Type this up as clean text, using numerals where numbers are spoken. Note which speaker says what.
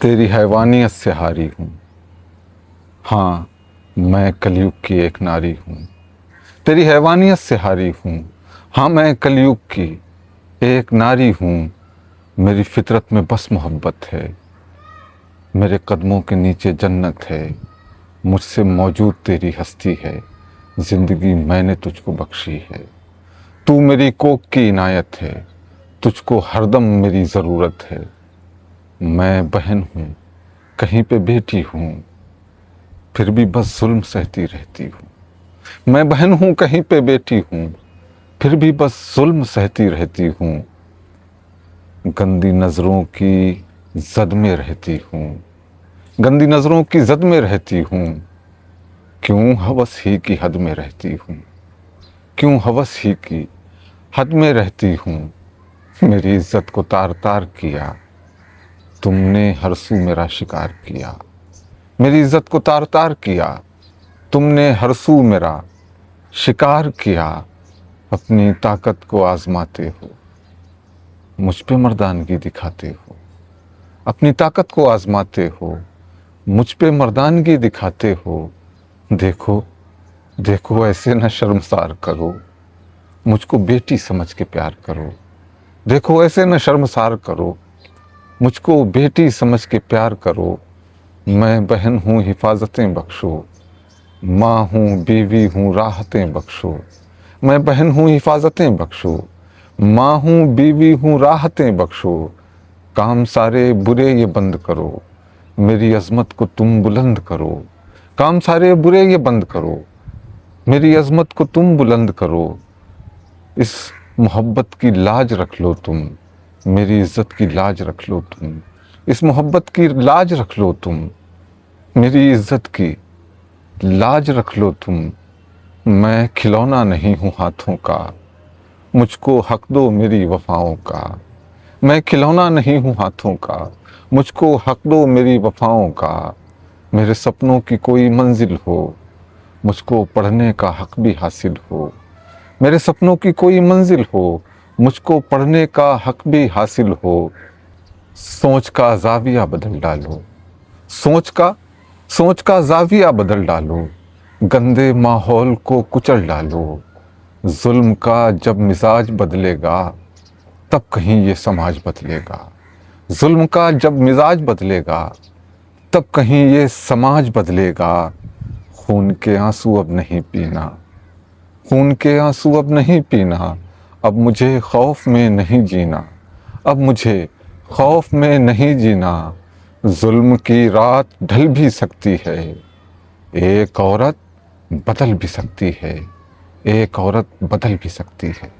Speaker 1: तेरी हैवानियत से हारी हूँ। हाँ, मैं कलयुग की एक नारी हूँ। तेरी हैवानियत से हारी हूँ। हाँ, मैं कलयुग की एक नारी हूँ। मेरी फितरत में बस मोहब्बत है। मेरे कदमों के नीचे जन्नत है। मुझसे मौजूद तेरी हस्ती है। जिंदगी मैंने तुझको बख्शी है। तू मेरी कोख की इनायत है। तुझको हरदम मेरी ज़रूरत है। मैं बहन हूँ, कहीं पे बेटी हूँ, फिर भी बस जुल्म सहती रहती हूँ। मैं बहन हूँ, कहीं पे बेटी हूँ, फिर भी बस जुल्म सहती रहती हूँ। गंदी नज़रों की जद में रहती हूँ। गंदी नज़रों की जद में रहती हूँ। क्यों हवस ही की हद में रहती हूँ। क्यों हवस ही की हद में रहती हूँ। मेरी इज्जत को तार तार किया, तुमने हर सू मेरा शिकार किया। मेरी इज्जत को तार तार किया, तुमने हर सू मेरा शिकार किया। अपनी ताकत को आजमाते हो, मुझ पे मर्दानगी दिखाते हो। अपनी ताकत को आजमाते हो, मुझ पे मर्दानगी दिखाते हो। देखो देखो ऐसे न शर्मसार करो, मुझको बेटी समझ के प्यार करो। देखो ऐसे न शर्मसार करो, मुझको बेटी समझ के प्यार करो। मैं बहन हूँ, हिफाजतें बख्शो। माँ हूँ, बीवी हूँ, राहतें बख्शो। मैं बहन हूँ, हिफाजतें बख्शो। माँ हूँ, बीवी हूँ, राहतें बख्शो। काम सारे बुरे ये बंद करो, मेरी अजमत को तुम बुलंद करो। काम सारे बुरे ये बंद करो, मेरी अजमत को तुम बुलंद करो। इस मोहब्बत की लाज रख लो तुम, मेरी इज्जत की लाज रख लो तुम। इस मोहब्बत की लाज रख लो तुम, मेरी इज्जत की लाज रख लो तुम। मैं खिलौना नहीं हूँ हाथों का, मुझको हक दो मेरी वफाओं का। मैं खिलौना नहीं हूँ हाथों का, मुझको हक दो मेरी वफाओं का। मेरे सपनों की कोई मंजिल हो, मुझको पढ़ने का हक भी हासिल हो। मेरे सपनों की कोई मंजिल हो, मुझको पढ़ने का हक भी हासिल हो। सोच का ज़ाविया बदल डालो, सोच का ज़ाविया बदल डालो। गंदे माहौल को कुचल डालो। जुल्म का जब मिजाज बदलेगा, तब कहीं ये समाज बदलेगा। जुल्म का जब मिजाज बदलेगा, तब कहीं ये समाज बदलेगा। खून के आंसू अब नहीं पीना, खून के आंसू अब नहीं पीना। अब मुझे खौफ में नहीं जीना, अब मुझे खौफ में नहीं जीना। जुल्म की रात ढल भी सकती है, एक औरत बदल भी सकती है। एक औरत बदल भी सकती है।